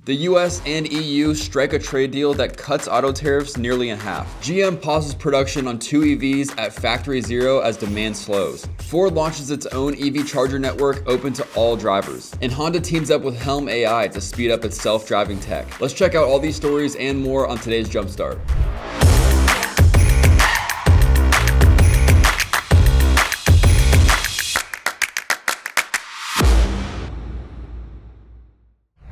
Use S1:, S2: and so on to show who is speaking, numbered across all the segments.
S1: The US and EU strike a trade deal that cuts auto tariffs nearly in half. GM pauses production on 2 EVs at Factory Zero as demand slows. Ford launches its own EV charger network open to all drivers. And Honda teams up with Helm.ai to speed up its self-driving tech. Let's check out all these stories and more on today's Jumpstart.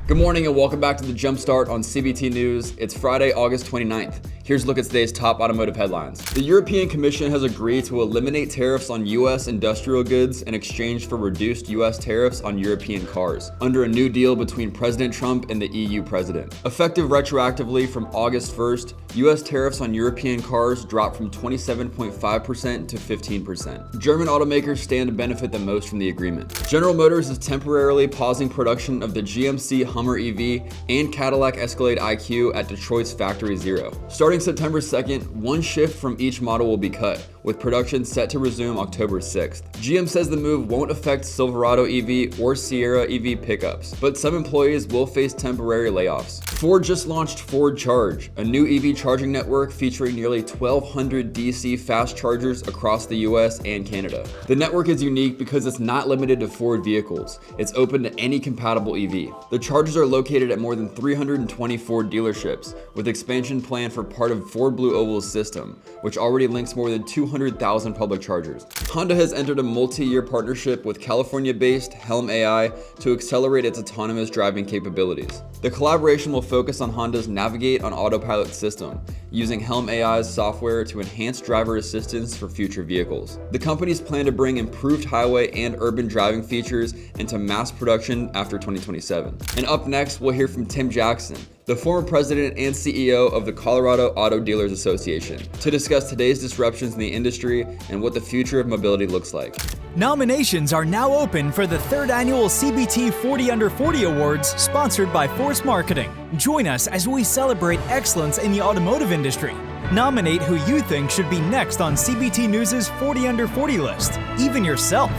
S1: Good morning and welcome back to the Jumpstart on CBT News. It's Friday, August 29th. Here's a look at today's top automotive headlines. The European Commission has agreed to eliminate tariffs on U.S. industrial goods in exchange for reduced U.S. tariffs on European cars, under a new deal between President Trump and the EU president. Effective retroactively from August 1st, U.S. tariffs on European cars dropped from 27.5% to 15%. German automakers stand to benefit the most from the agreement. General Motors is temporarily pausing production of the GMC Hummer EV and Cadillac Escalade IQ at Detroit's Factory Zero. Starting September 2nd, one shift from each model will be cut, with production set to resume October 6th. GM says the move won't affect Silverado EV or Sierra EV pickups, but some employees will face temporary layoffs. Ford just launched Ford Charge, a new EV charging network featuring nearly 1,200 DC fast chargers across the US and Canada. The network is unique because it's not limited to Ford vehicles. It's open to any compatible EV. The chargers are located at more than 320 Ford dealerships, with expansion planned for part of Ford Blue Oval's system, which already links more than 200,000 public chargers. Honda has entered a multi-year partnership with California-based Helm.ai to accelerate its autonomous driving capabilities. The collaboration will focus on Honda's Navigate on Autopilot system, using Helm.ai's software to enhance driver assistance for future vehicles. The companies plan to bring improved highway and urban driving features into mass production after 2027. And up next, we'll hear from Tim Jackson, the former president and CEO of the Colorado Auto Dealers Association, to discuss today's disruptions in the industry and what the future of mobility looks like.
S2: Nominations are now open for the 3rd annual CBT 40 Under 40 Awards, sponsored by Force Marketing. Join us as we celebrate excellence in the automotive industry. Nominate who you think should be next on CBT News' 40 Under 40 list, even yourself.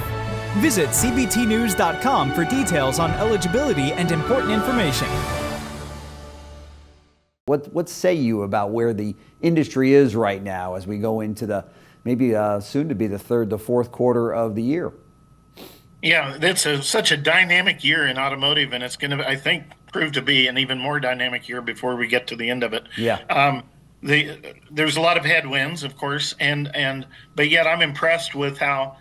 S2: Visit cbtnews.com for details on eligibility and important information.
S3: What say you about where the industry is right now as we go into the maybe soon to be the third, the fourth quarter of the year?
S4: Yeah, it's such a dynamic year in automotive, and it's going to, I think, prove to be an even more dynamic year before we get to the end of it.
S3: Yeah.
S4: There's a lot of headwinds, of course, but yet I'm impressed with how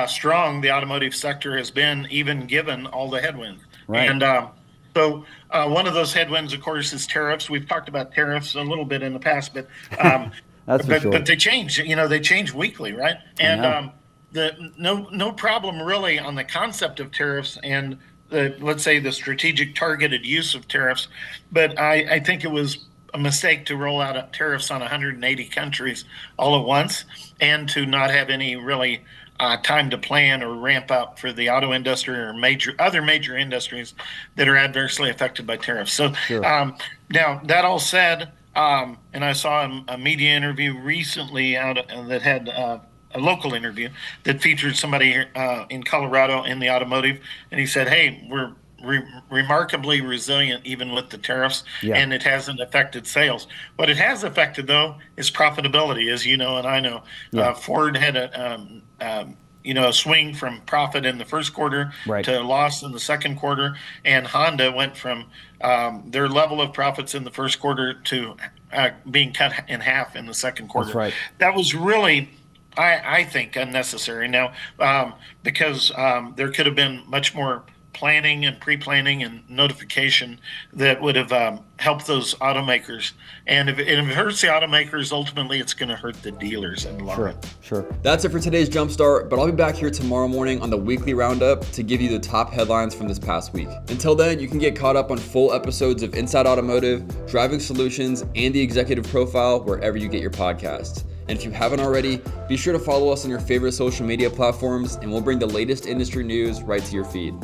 S4: strong the automotive sector has been, even given all the headwinds.
S3: Right.
S4: And so one of those headwinds, of course, is tariffs. We've talked about tariffs a little bit in the past, but
S3: That's for sure.
S4: But they change. They change weekly, right? And no problem really on the concept of tariffs and let's say the strategic targeted use of tariffs. But I think it was a mistake to roll out tariffs on 180 countries all at once and to not have any really time to plan or ramp up for the auto industry or other major industries that are adversely affected by tariffs. So
S3: Sure.
S4: Now that all said, and I saw a media interview recently out that had a local interview that featured somebody here, in Colorado in the automotive, and he said, "Hey, we're remarkably resilient even with the tariffs, and it hasn't affected sales. What it has affected, though, is profitability, as you know and I know. Ford had a swing from profit in the first quarter to loss in the second quarter, and Honda went from their level of profits in the first quarter to being cut in half in the second quarter.
S3: That's right.
S4: That was really, I think, unnecessary now, because there could have been much more planning and pre-planning and notification that would have helped those automakers. And if it hurts the automakers, ultimately it's going to hurt the dealers in the long run.
S3: Sure.
S1: That's it for today's Jumpstart, but I'll be back here tomorrow morning on the weekly roundup to give you the top headlines from this past week. Until then, you can get caught up on full episodes of Inside Automotive, Driving Solutions, and the Executive Profile wherever you get your podcasts. And if you haven't already, be sure to follow us on your favorite social media platforms, and we'll bring the latest industry news right to your feed.